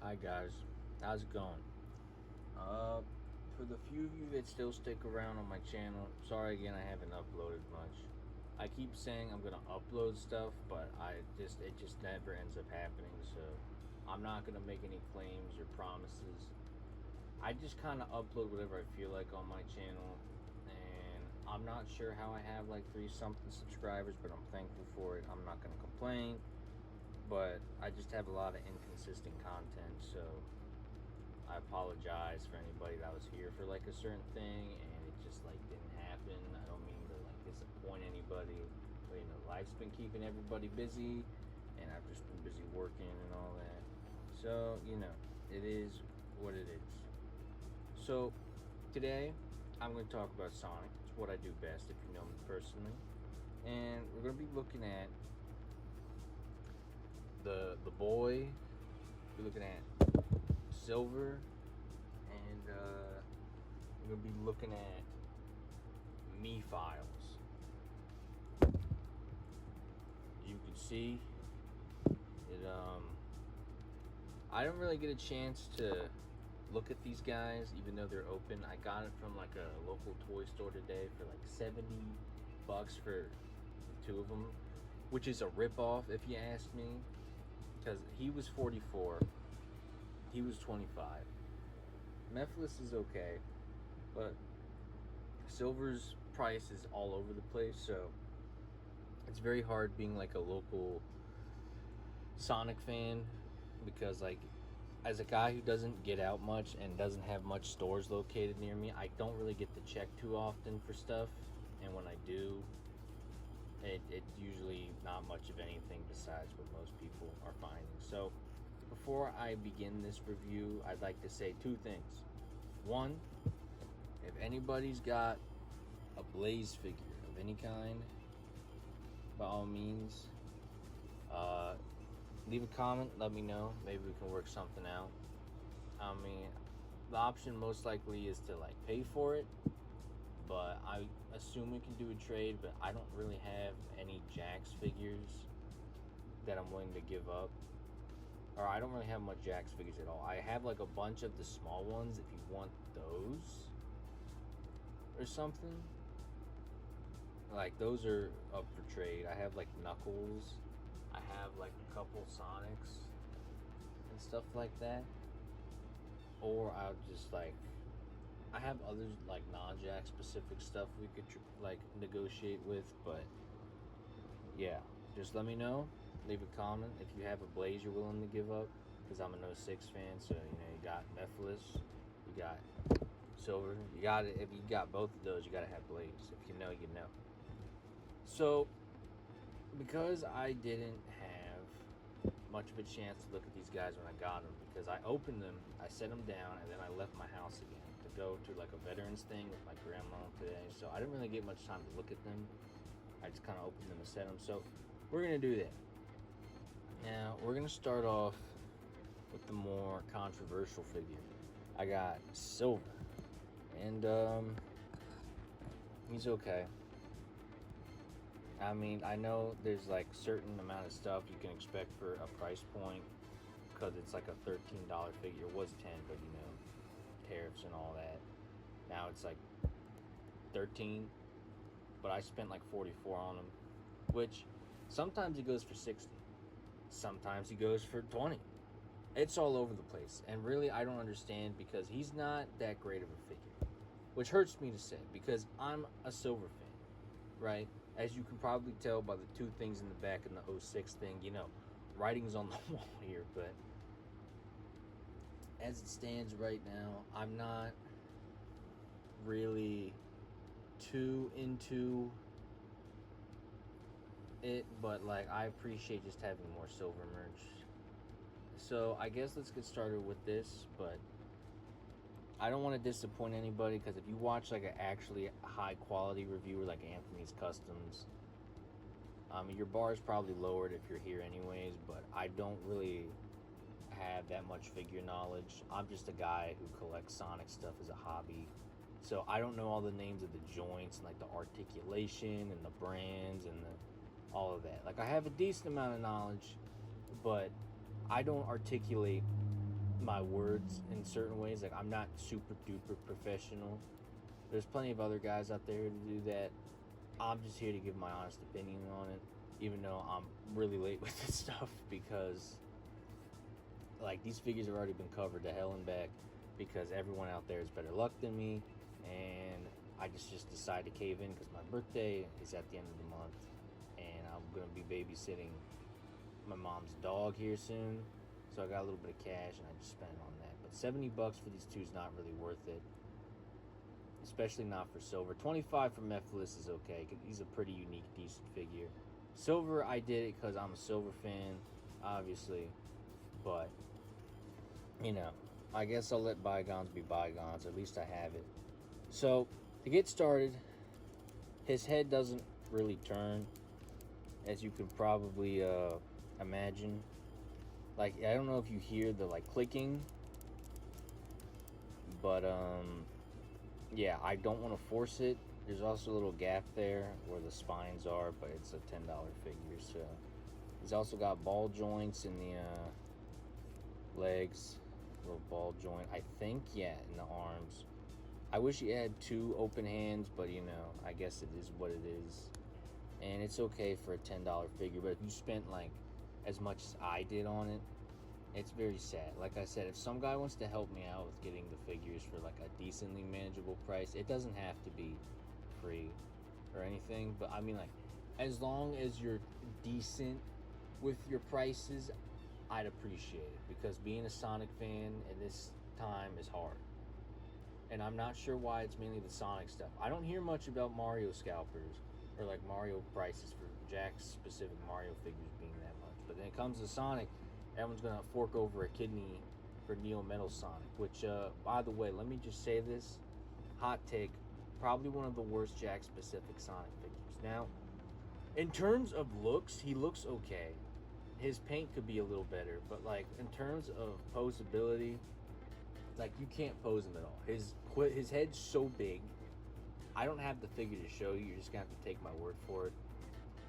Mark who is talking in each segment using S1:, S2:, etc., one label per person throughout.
S1: Hi guys, how's it going? Uh, for the few of you that still stick around on my channel, sorry again I haven't uploaded much. I keep saying I'm gonna upload stuff, but it just never ends up happening. So I'm not gonna make any claims or promises. I just kind of upload whatever I feel like on my channel, and I'm not sure how I have like 3 something subscribers, but I'm thankful for it. I'm not gonna complain, but I just have a lot of inconsistent content, so I apologize for anybody that was here for like a certain thing and it just like didn't happen. I don't mean to like disappoint anybody, but life's been keeping everybody busy and I've just been busy working and all that. So, it is what it is. So, today I'm going to talk about Sonic. It's what I do best if you know me personally. And we're going to be looking at the boy. We're looking at Silver, and we're gonna be looking at Mephiles. You can see it. I don't really get a chance to look at these guys, even though they're open. I got it from like a local toy store today for like $70 for the 2 of them, which is a ripoff if you ask me, because he was 44, he was 25. Mephiles is okay, but Silver's price is all over the place, so it's very hard being like a local Sonic fan, because like as a guy who doesn't get out much and doesn't have much stores located near me, I don't really get to check too often for stuff, and when I do, it's usually not much of anything besides what most people are finding. So before I begin this review, I'd like to say 2 things. One, if anybody's got a Blaze figure of any kind, by all means, leave a comment, let me know. Maybe we can work something out. I mean, the option most likely is to like pay for it, but I assume we can do a trade, but I don't really have any Jakks figures that I'm willing to give up. Or I don't really have much Jakks figures at all. I have like a bunch of the small ones if you want those or something. Like those are up for trade. I have like Knuckles. I have like a couple Sonics and stuff like that. Or I'll just like, I have others like non-Jack specific stuff we could like negotiate with, but yeah, just let me know. Leave a comment if you have a Blaze you're willing to give up, because I'm an 06 fan. So you got Mephiles, you got Silver, you got it. If you got both of those, you gotta have Blaze. If you know, you know. So because I didn't have much of a chance to look at these guys when I got them, because I opened them, I set them down, and then I left my house again to go to like a veterans thing with my grandma today. So I didn't really get much time to look at them. I just kind of opened them and set them. So we're gonna do that. Now we're gonna start off with the more controversial figure. I got Silver, and he's okay. I mean, I know there's like certain amount of stuff you can expect for a price point, because it's like a $13 figure. It was 10, but tariffs and all that. Now it's like 13, but I spent like 44 on him, which sometimes he goes for 60, sometimes he goes for 20. It's all over the place, and really I don't understand, because he's not that great of a figure, which hurts me to say, because I'm a Silver fan, right? As you can probably tell by the 2 things in the back and the 06 thing, writing's on the wall here. But as it stands right now, I'm not really too into it, but like I appreciate just having more Silver merch. So I guess let's get started with this, but I don't want to disappoint anybody, because if you watch like an actually high quality reviewer like Anthony's Customs, your bar is probably lowered if you're here anyways, but I don't really have that much figure knowledge. I'm just a guy who collects Sonic stuff as a hobby, so I don't know all the names of the joints and like the articulation and the brands and all of that. Like I have a decent amount of knowledge, but I don't articulate my words in certain ways. Like, I'm not super duper professional. There's plenty of other guys out there to do that. I'm just here to give my honest opinion on it, even though I'm really late with this stuff because, like, these figures have already been covered to hell and back because everyone out there has better luck than me, and I just decided to cave in because my birthday is at the end of the month, and I'm gonna be babysitting my mom's dog here soon, so I got a little bit of cash and I just spent it on that. But $70 for these two is not really worth it, especially not for silver. 25 for Mephiles is okay because he's a pretty unique, decent figure. Silver, I did it because I'm a silver fan, obviously, but you know, I guess I'll let bygones be bygones. At least I have it. So to get started, his head doesn't really turn, as you could probably imagine. Like, I don't know if you hear the like clicking, but yeah, I don't want to force it. There's also a little gap there where the spines are, but it's a $10 figure. So he's also got ball joints in the legs, little ball joint, I think. Yeah, in the arms. I wish he had two open hands, but you know, I guess it is what it is, and it's okay for a $10 figure. But if you spent like as much as I did on it, it's very sad. Like I said, if some guy wants to help me out with getting the figures for like a decently manageable price, it doesn't have to be free or anything, but I mean, like, as long as you're decent with your prices, I'd appreciate it, because being a Sonic fan at this time is hard. And I'm not sure why it's mainly the Sonic stuff. I don't hear much about Mario scalpers or like Mario prices for Jakks specific Mario figures being that much. But then it comes to Sonic, everyone's gonna fork over a kidney for Neo Metal Sonic. Which, by the way, let me just say this hot take: probably one of the worst Jakks specific Sonic figures. Now, in terms of looks, he looks okay. His paint could be a little better, but like in terms of posability, like, you can't pose him at all. His head's so big. I don't have the figure to show you. You're just gonna have to take my word for it.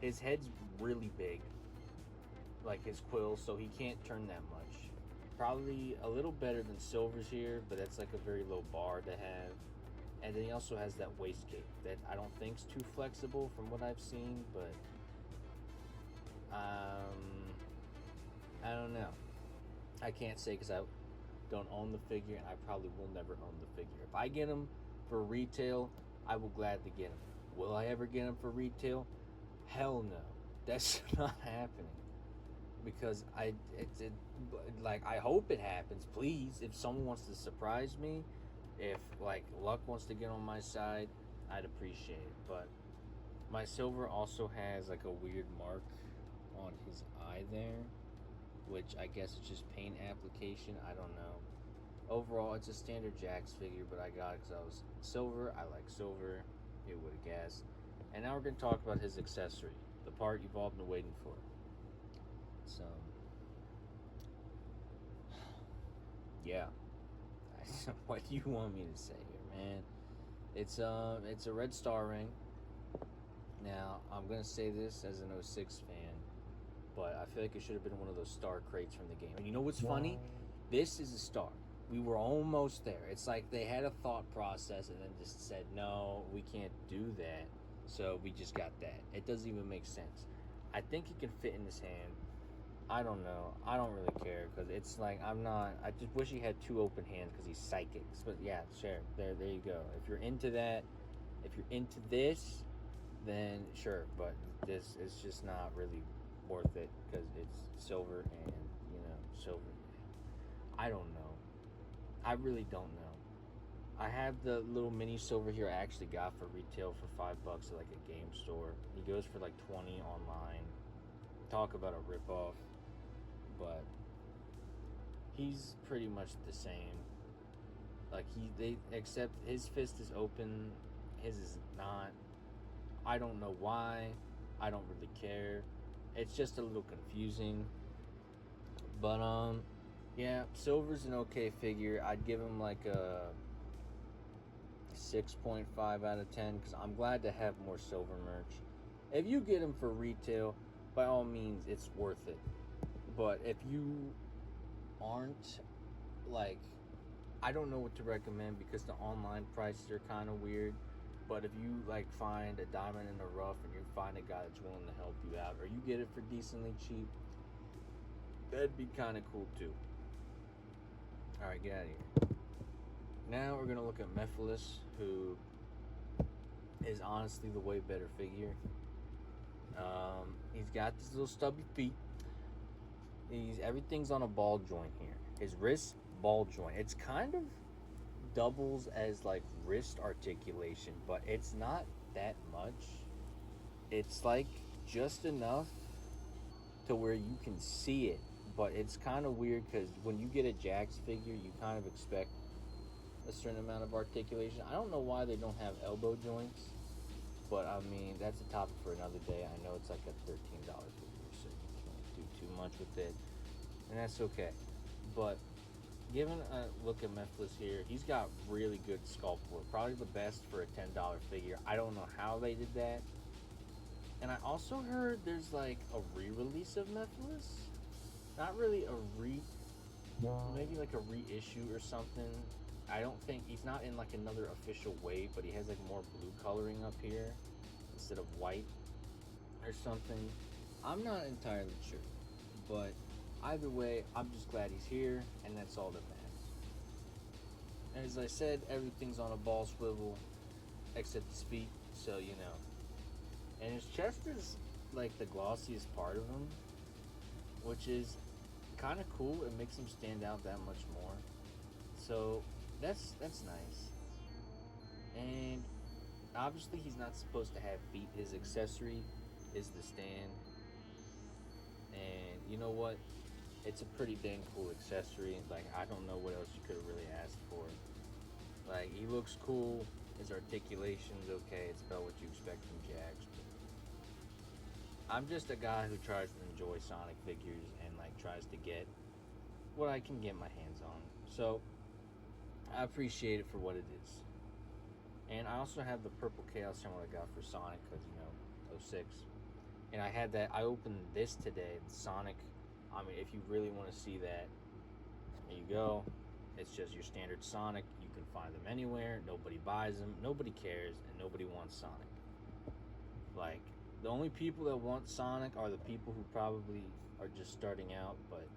S1: His head's really big, like his quill, so he can't turn that much. Probably a little better than Silver's here, but that's like a very low bar to have. And then he also has that waistcape that I don't think's too flexible from what I've seen, but I don't know. I can't say because I don't own the figure, and I probably will never own the figure. If I get him for retail, I will gladly get him. Will I ever get him for retail? Hell no. That's not happening. Because I hope it happens. Please, if someone wants to surprise me, if like luck wants to get on my side, I'd appreciate it. But my silver also has like a weird mark on his eye there, which I guess it's just paint application. I don't know. Overall, it's a standard Jakks figure, but I got it because I was silver. I like silver. You would have guessed. And now we're going to talk about his accessory, the part you've all been waiting for. So, yeah. What do you want me to say here, man? It's a red star ring. Now, I'm going to say this as an 06 fan, but I feel like it should have been one of those star crates from the game. And you know what's funny? This is a star. We were almost there. It's like they had a thought process and then just said, no, we can't do that. So we just got that. It doesn't even make sense. I think it can fit in his hand. I don't know. I don't really care because it's like I just wish he had two open hands because he's psychic. But yeah, sure. There you go. If you're into that, if you're into this, then sure. But this is just not really worth it because it's silver and, silver. I don't know. I really don't know. I have the little mini silver here I actually got for retail for $5 at like a game store. He goes for like 20 online. Talk about a ripoff. But he's pretty much the same. Like except his fist is open, his is not. I don't know why. I don't really care. It's just a little confusing. But yeah, silver's an okay figure. I'd give him like a 6.5 out of 10 because I'm glad to have more silver merch. If you get him for retail, by all means, it's worth it. But if you aren't like, I don't know what to recommend because the online prices are kind of weird. But if you like find a diamond in the rough and you find a guy that's willing to help you out, or you get it for decently cheap, that'd be kind of cool too. All right, get out of here. Now we're gonna look at Mephiles, who is honestly the way better figure. He's got these little stubby feet. Everything's on a ball joint here. His wrist, ball joint. It's kind of doubles as like wrist articulation, but it's not that much. It's like just enough to where you can see it, but it's kind of weird because when you get a Jakks figure, you kind of expect a certain amount of articulation. I don't know why they don't have elbow joints, but I mean, that's a topic for another day. I know it's like a $13 figure, so you can't do too much with it, and that's okay. But given a look at Mephiles here, he's got really good sculpt work, probably the best for a $10 figure. I don't know how they did that. And I also heard there's like a re-release of Mephiles. Not really maybe like a reissue or something. I don't think he's not in like another official wave, but he has like more blue coloring up here instead of white or something. I'm not entirely sure, but either way, I'm just glad he's here, and that's all that matters. As I said, everything's on a ball swivel except his feet, so you know. And his chest is like the glossiest part of him, which is kind of cool. It makes him stand out that much more. So that's nice. And obviously he's not supposed to have feet. His accessory is the stand. And you know what? It's a pretty dang cool accessory. Like, I don't know what else you could have really asked for. Like, he looks cool. His articulation's okay. It's about what you expect from Jakks. I'm just a guy who tries to enjoy Sonic figures and like tries to get what I can get my hands on. So I appreciate it for what it is. And I also have the purple Chaos Emerald I got for Sonic because, you know, 06. And I had that. I opened this today, the Sonic. I mean, if you really want to see that, there you go. It's just your standard Sonic. You can find them anywhere. Nobody buys them. Nobody cares, and nobody wants Sonic. Like, the only people that want Sonic are the people who probably are just starting out, but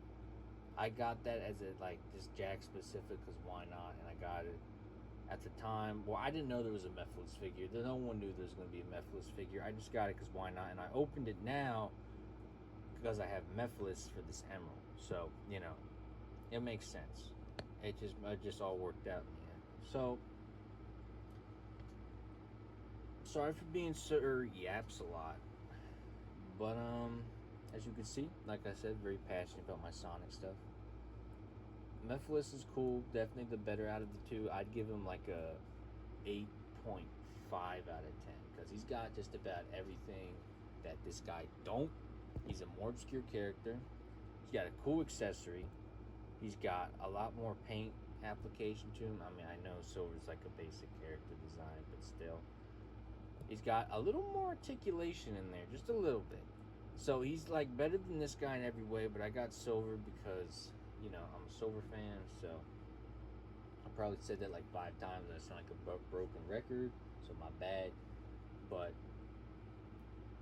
S1: I got that as a, like, just Jakks specific, because why not? And I got it at the time. Well, I didn't know there was a Mephiles figure. No one knew there was going to be a Mephiles figure. I just got it because why not? And I opened it now because I have Mephiles for this Emerald. So, you know, it makes sense. It just all worked out in the end. So, sorry for being Sir Yaps a lot, but as you can see, like I said, very passionate about my Sonic stuff. Mephiles is cool, definitely the better out of the two. I'd give him like a 8.5 out of 10 because he's got just about everything that this guy don't. He's a more obscure character. He's got a cool accessory. He's got a lot more paint application to him. I mean, I know Silver's like a basic character design, but still. He's got a little more articulation in there, just a little bit. So he's like better than this guy in every way, but I got Silver because, you know, I'm a Silver fan, so I probably said that like 5 times and I sound like a broken record, so my bad. But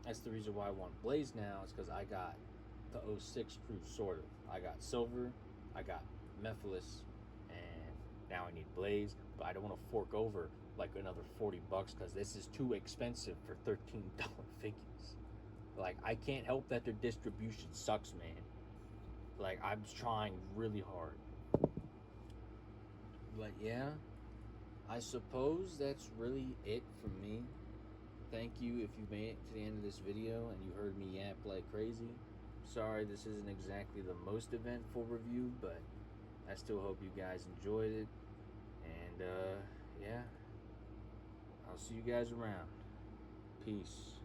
S1: that's the reason why I want Blaze now, is because I got the 06 crew, sort of. I got Silver, I got Mephiles, and now I need Blaze, but I don't want to fork over like another $40 because this is too expensive for $13 figures. Like, I can't help that their distribution sucks, man. Like, I'm trying really hard. But yeah, I suppose that's really it from me. Thank you if you made it to the end of this video and you heard me yap like crazy. Sorry this isn't exactly the most eventful review, but I still hope you guys enjoyed it. And yeah, I'll see you guys around. Peace.